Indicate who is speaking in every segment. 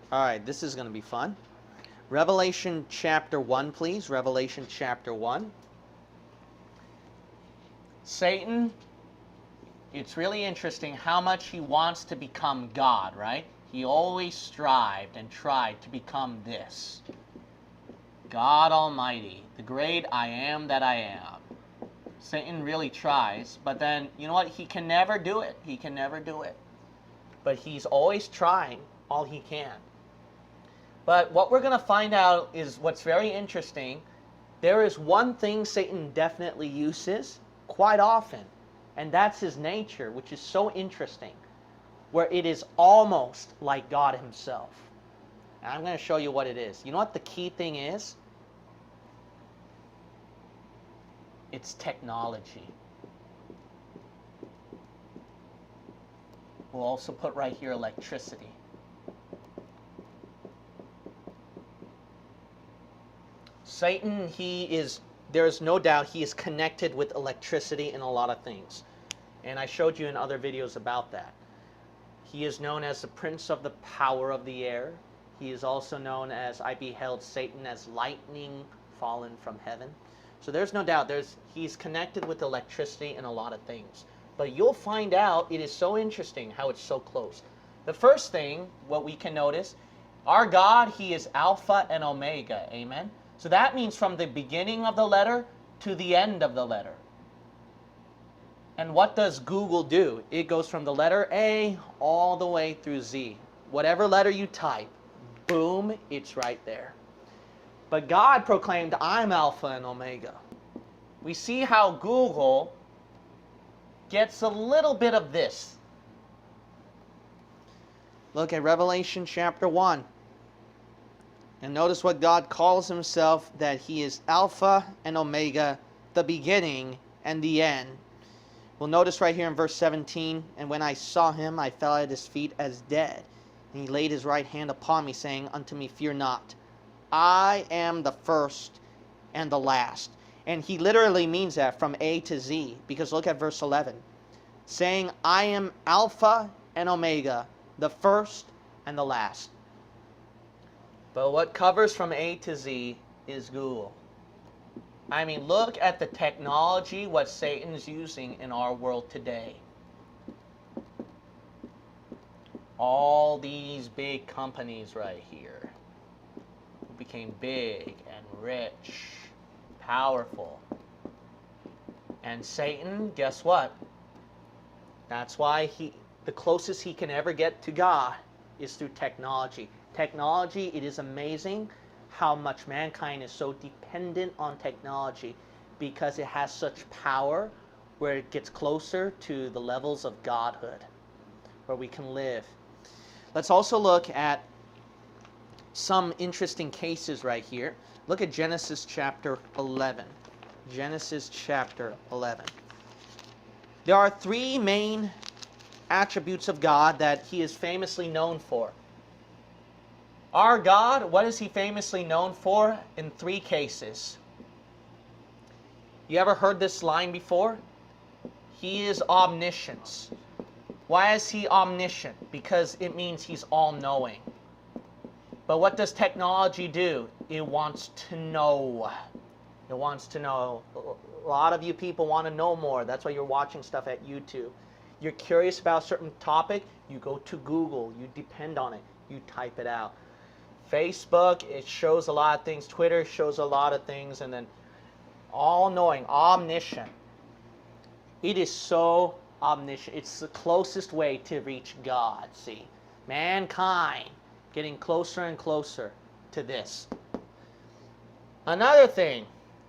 Speaker 1: All right, this is going to be fun. Revelation chapter 1, please. Revelation chapter 1. Satan, it's really interesting how much he wants to become God, right? He always strived and tried to become this. God Almighty, the great I am that I am. Satan really tries, but then, you know what? He can never do it. He can never do it. But he's always trying all he can. But what we're going to find out is what's very interesting. There is one thing Satan definitely uses quite often, and that's his nature, which is so interesting, where it is almost like God himself. And I'm going to show you what it is. You know what the key thing is? It's technology. We'll also put right here electricity. Satan, there's no doubt he is connected with electricity in a lot of things. And I showed you in other videos about that. He is known as the prince of the power of the air. He is also known as, I beheld Satan as lightning fallen from heaven. So there's no doubt he's connected with electricity in a lot of things. But you'll find out it is so interesting how it's so close. The first thing, what we can notice, our God, he is Alpha and Omega. Amen? So that means from the beginning of the letter to the end of the letter. And what does Google do? It goes from the letter A all the way through Z. Whatever letter you type, boom, it's right there. But God proclaimed, I'm Alpha and Omega. We see how Google gets a little bit of this. Look at Revelation chapter 1. And notice what God calls himself, that he is Alpha and Omega, the beginning and the end. We'll notice right here in verse 17, and when I saw him, I fell at his feet as dead. And he laid his right hand upon me, saying unto me, fear not. I am the first and the last. And he literally means that from A to Z, because look at verse 11. Saying, I am Alpha and Omega, the first and the last. But what covers from A to Z is Google. I mean, look at the technology, what Satan's using in our world today. All these big companies right here who became big and rich, powerful. And Satan, guess what? That's why the closest he can ever get to God is through technology. Technology, it is amazing how much mankind is so dependent on technology because it has such power where it gets closer to the levels of godhood where we can live. Let's also look at some interesting cases right here. Look at Genesis chapter 11. Genesis chapter 11. There are three main attributes of God that he is famously known for. Our God, what is he famously known for? In three cases. You ever heard this line before? He is omniscience. Why is he omniscient? Because it means he's all-knowing. But what does technology do? It wants to know. It wants to know. A lot of you people want to know more. That's why you're watching stuff at YouTube. You're curious about a certain topic, you go to Google. You depend on it. You type it out. Facebook, it shows a lot of things. Twitter shows a lot of things. And then all-knowing, omniscient. It is so omniscient. It's the closest way to reach God, see. Mankind getting closer and closer to this. Another thing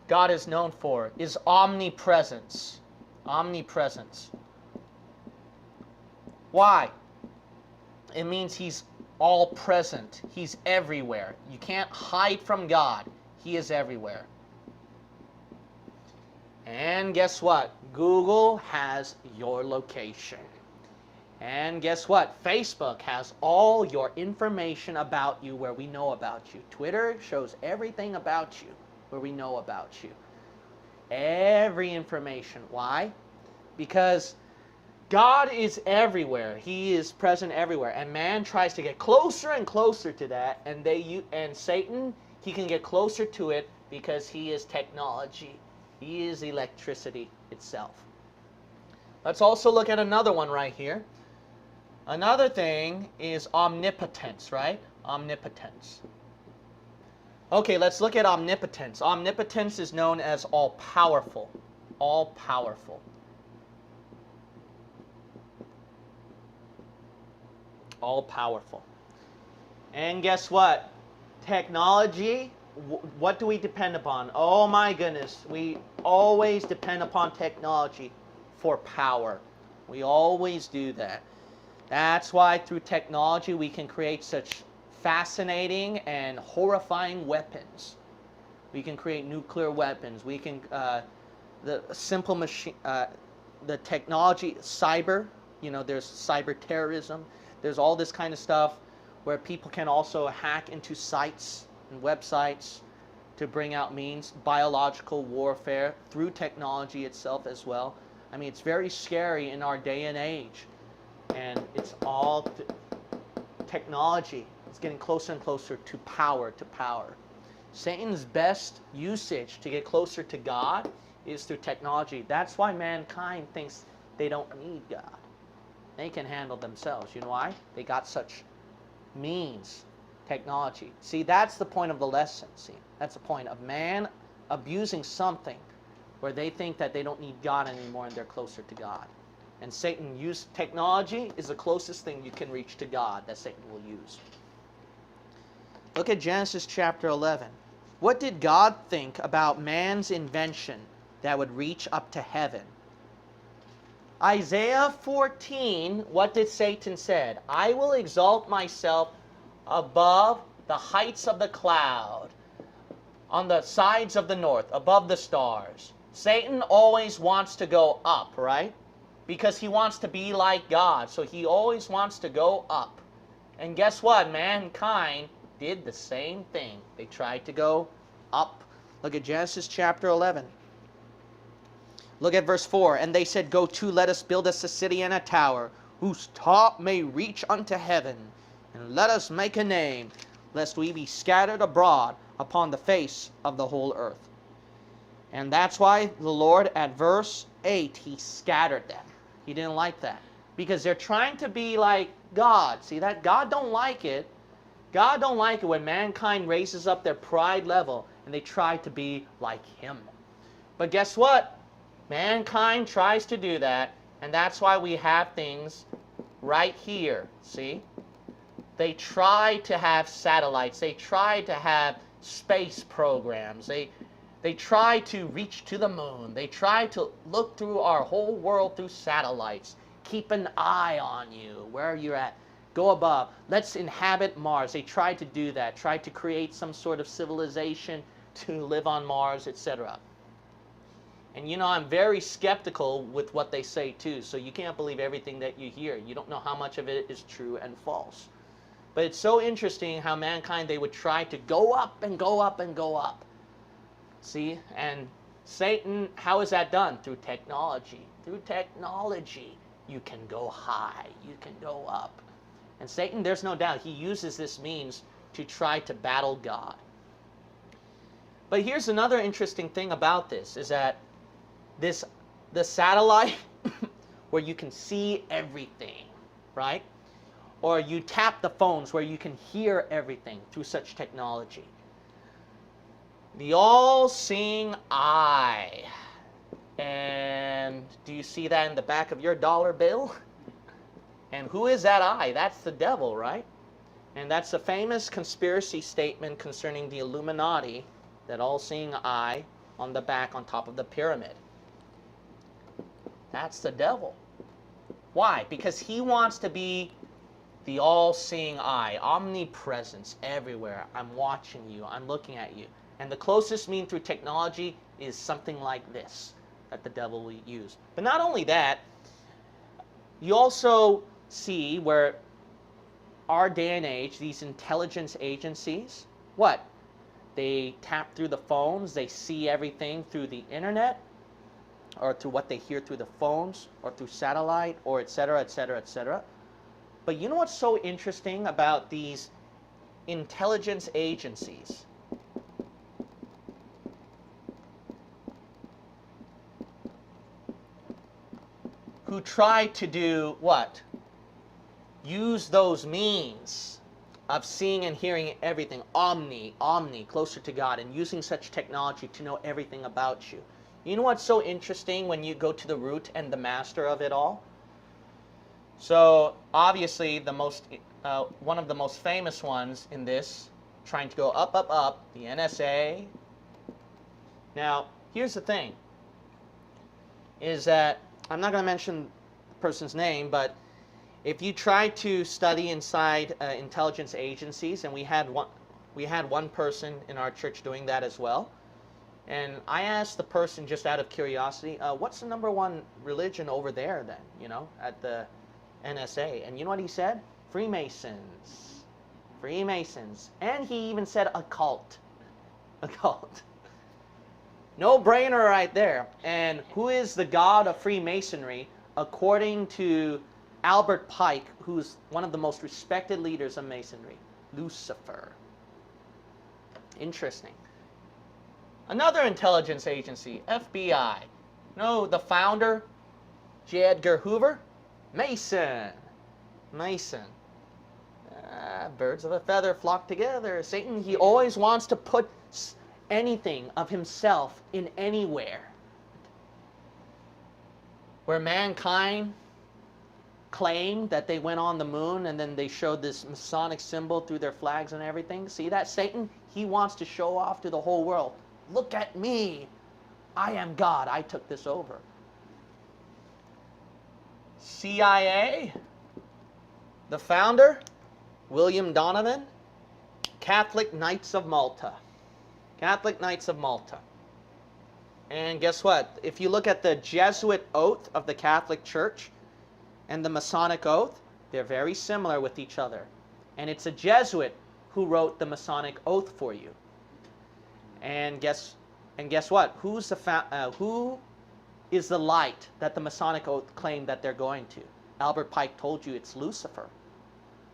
Speaker 1: God is known for is omnipresence. Omnipresence. Why? It means he's all present. He's everywhere. You can't hide from God. He is everywhere. And guess what? Google has your location. And guess what? Facebook has all your information about you where we know about you. Twitter shows everything about you where we know about you. Every information. Why? Because God is everywhere. He is present everywhere. And man tries to get closer and closer to that. And Satan, he can get closer to it because he is technology. He is electricity itself. Let's also look at another one right here. Another thing is omnipotence, right? Omnipotence. Okay, let's look at omnipotence. Omnipotence is known as all-powerful. All-powerful. All-powerful. And guess what? Technology, what do we depend upon? Oh my goodness, we always depend upon technology for power. We always do that. That's why through technology we can create such fascinating and horrifying weapons. We can create nuclear weapons. We can, the simple machine, the technology, cyber, there's cyber terrorism. There's all this kind of stuff where people can also hack into sites and websites to bring out means, biological warfare through technology itself as well. I mean, it's very scary in our day and age. And it's all technology. It's getting closer and closer to power, Satan's best usage to get closer to God is through technology. That's why mankind thinks they don't need God. They can handle themselves. You know why? They got such means, technology. See, that's the point of the lesson. See, that's the point of man abusing something where they think that they don't need God anymore and they're closer to God. And Satan used technology is the closest thing you can reach to God that Satan will use. Look at Genesis chapter 11. What did God think about man's invention that would reach up to heaven? Isaiah 14, what did Satan said? I will exalt myself above the heights of the cloud, on the sides of the north, above the stars. Satan always wants to go up, right? Because he wants to be like God. So he always wants to go up. And guess what? Mankind did the same thing. They tried to go up. Look at Genesis chapter 11. Look at verse 4. And they said, Go to, let us build us a city and a tower, whose top may reach unto heaven. And let us make a name, lest we be scattered abroad upon the face of the whole earth. And that's why the Lord at verse 8, he scattered them. He didn't like that. Because they're trying to be like God. See that? God don't like it. God don't like it when mankind raises up their pride level and they try to be like him. But guess what? Mankind tries to do that, and that's why we have things right here. See? They try to have satellites. They try to have space programs. They try to reach to the moon. They try to look through our whole world through satellites. Keep an eye on you, where you're at. Go above. Let's inhabit Mars. They tried to do that. Tried to create some sort of civilization to live on Mars, etc. And I'm very skeptical with what they say too. So you can't believe everything that you hear. You don't know how much of it is true and false. But it's so interesting how mankind, they would try to go up and go up and go up. See? And Satan, how is that done? Through technology. Through technology, you can go high. You can go up. And Satan, there's no doubt, he uses this means to try to battle God. But here's another interesting thing about this, is that the satellite where you can see everything, right? Or you tap the phones where you can hear everything through such technology. The all-seeing eye. And do you see that in the back of your dollar bill? And who is that eye? That's the devil, right? And that's a famous conspiracy statement concerning the Illuminati, that all-seeing eye on the back on top of the pyramid. That's the devil. Why? Because he wants to be the all-seeing eye, omnipresence everywhere. I'm watching you. I'm looking at you. And the closest mean through technology is something like this that the devil will use. But not only that, you also see where our day and age, these intelligence agencies, what? They tap through the phones. They see everything through the internet. or through what they hear through the phones, or through satellite, or etc., etc., etc. But you know what's so interesting about these intelligence agencies? Who try to do what? Use those means of seeing and hearing everything, omni, closer to God, and using such technology to know everything about you. You know what's so interesting when you go to the root and the master of it all? So obviously one of the most famous ones in this, trying to go up, up, up, the NSA. Now, here's the thing, is that I'm not going to mention the person's name, but if you try to study inside intelligence agencies, and we had one person in our church doing that as well, and I asked the person just out of curiosity, what's the number one religion over there then, at the NSA? And you know what he said? Freemasons. Freemasons. And he even said occult. Occult. No brainer right there. And who is the god of Freemasonry according to Albert Pike, who's one of the most respected leaders of Masonry? Lucifer. Interesting. Another intelligence agency, FBI. No, the founder, J. Edgar Hoover? Mason. Mason. Birds of a feather flock together. Satan, he always wants to put anything of himself in anywhere. Where mankind claimed that they went on the moon and then they showed this Masonic symbol through their flags and everything. See that? Satan, he wants to show off to the whole world. Look at me. I am God. I took this over. CIA, the founder, William Donovan, Catholic Knights of Malta. Catholic Knights of Malta. And guess what? If you look at the Jesuit oath of the Catholic Church and the Masonic oath, they're very similar with each other. And it's a Jesuit who wrote the Masonic oath for you. And guess what? Who is the light that the Masonic oath claimed that they're going to? Albert Pike told you it's Lucifer.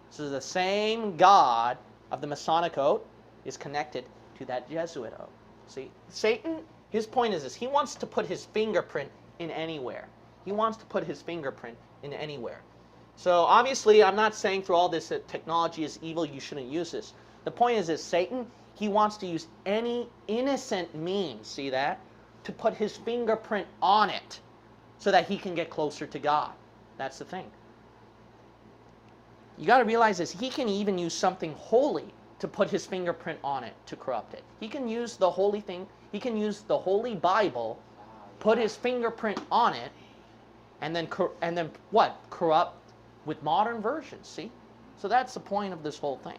Speaker 1: So the same God of the Masonic oath is connected to that Jesuit oath. See, Satan, his point is this: he wants to put his fingerprint in anywhere. He wants to put his fingerprint in anywhere. So obviously, I'm not saying through all this that technology is evil, you shouldn't use this. The point is Satan, he wants to use any innocent means, see that, to put his fingerprint on it so that he can get closer to God. That's the thing. You got to realize this. He can even use something holy to put his fingerprint on it to corrupt it. He can use the holy thing. He can use the Holy Bible, put his fingerprint on it, and then what? Corrupt with modern versions, see? So that's the point of this whole thing.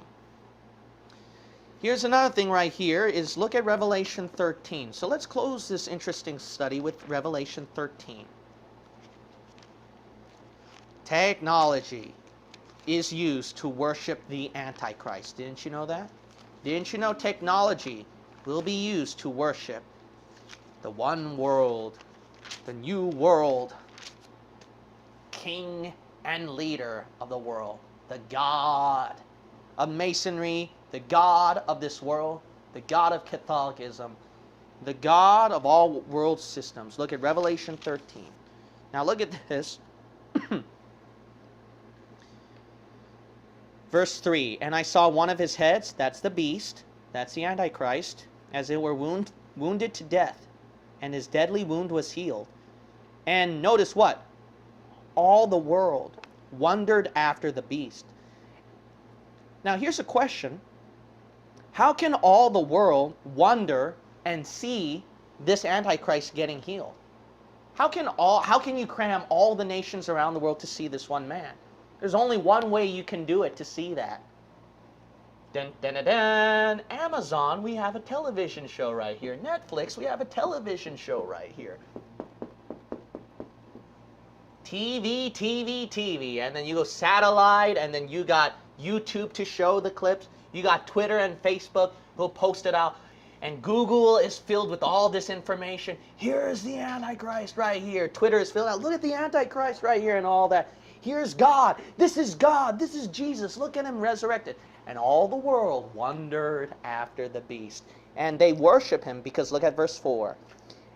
Speaker 1: Here's another thing right here is look at Revelation 13. So let's close this interesting study with Revelation 13. Technology is used to worship the Antichrist. Didn't you know that? Didn't you know technology will be used to worship the one world, the new world, king and leader of the world, the God of Masonry, the God of this world, the God of Catholicism, the God of all world systems. Look at Revelation 13. Now look at this. Verse 3, and I saw one of his heads, that's the beast, that's the Antichrist, as it were wounded to death, and his deadly wound was healed. And notice what? All the world wondered after the beast. Now here's a question. How can all the world wonder and see this Antichrist getting healed? How can you cram all the nations around the world to see this one man? There's only one way you can do it to see that. Dun, dun, dun, dun. Amazon, we have a television show right here. Netflix, we have a television show right here. TV, TV, TV. And then you go satellite, and then you got YouTube to show the clips. You got Twitter and Facebook, who'll post it out. And Google is filled with all this information. Here's the Antichrist right here. Twitter is filled out. Look at the Antichrist right here and all that. Here's God. This is God. This is Jesus. Look at him resurrected. And all the world wondered after the beast. And they worship him because look at verse 4.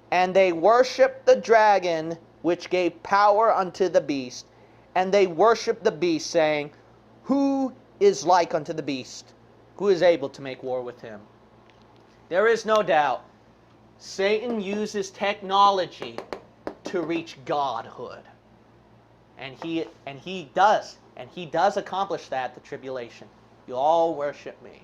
Speaker 1: And they worship the dragon which gave power unto the beast. And they worship the beast, saying, Who is like unto the beast? Who is able to make war with him? There is no doubt Satan uses technology to reach godhood. And he does accomplish that at the tribulation. You all worship me.